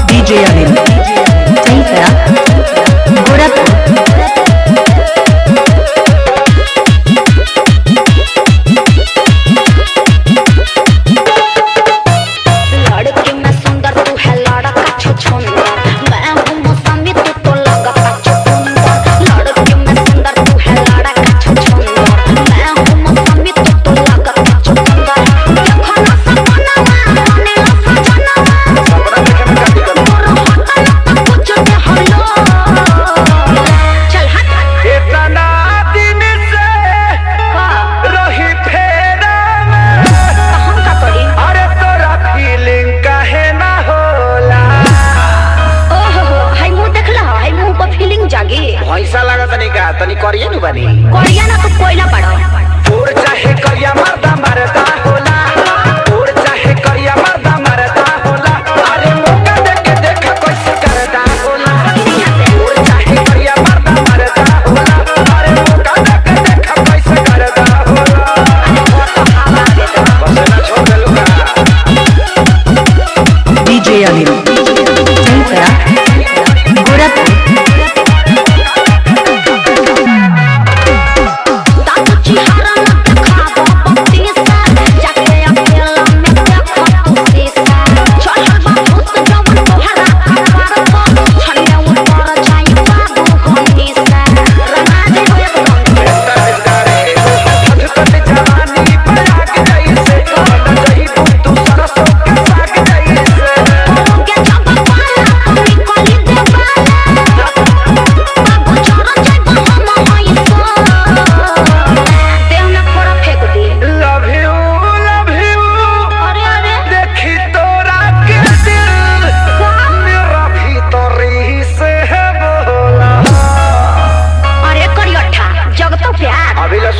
DJ Anil, Tehra, Gorakhpur. पैसा लगा तनी करिए नु बनी करिया ना तो कोयला पड़ो तोर चाहे करिया मर्दा मरदा होला तोर चाहे करिया मर्दा मरदा होला अरे मौका देके देख कैसे करदा होला तोर चाहे करिया मर्दा मरदा होला अरे मौका देके देख कैसे करदा होला बस ना छोड़ देलुगा DJ Anil, Tehra, Gorakhpur.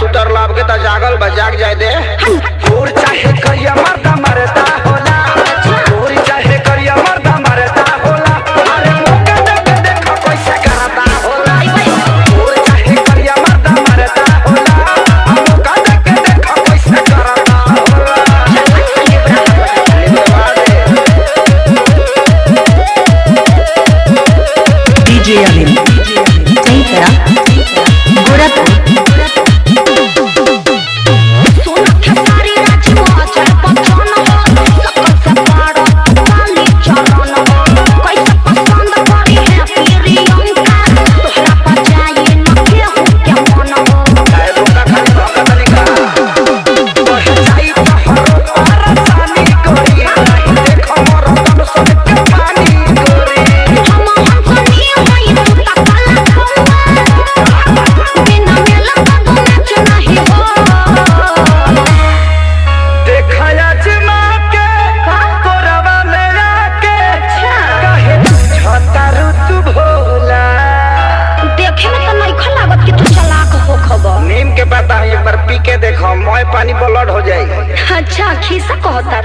सुतर लाभ के जागल बजाग जाए दे तोर चाहे करिया मर्दा मरदा होला तोर चाहे करिया मर्दा मरदा होला अरे मौका देके देख कैसे करदा होला तोर चाहे करिया मर्दा मरदा होला मौका देके देख कैसे करदा होला DJ Anil, Tehra, Gorakhpur. नीम के पता एक बार पी के देखो मोय पानी ब्लड हो जाए। अच्छा खीसा कहता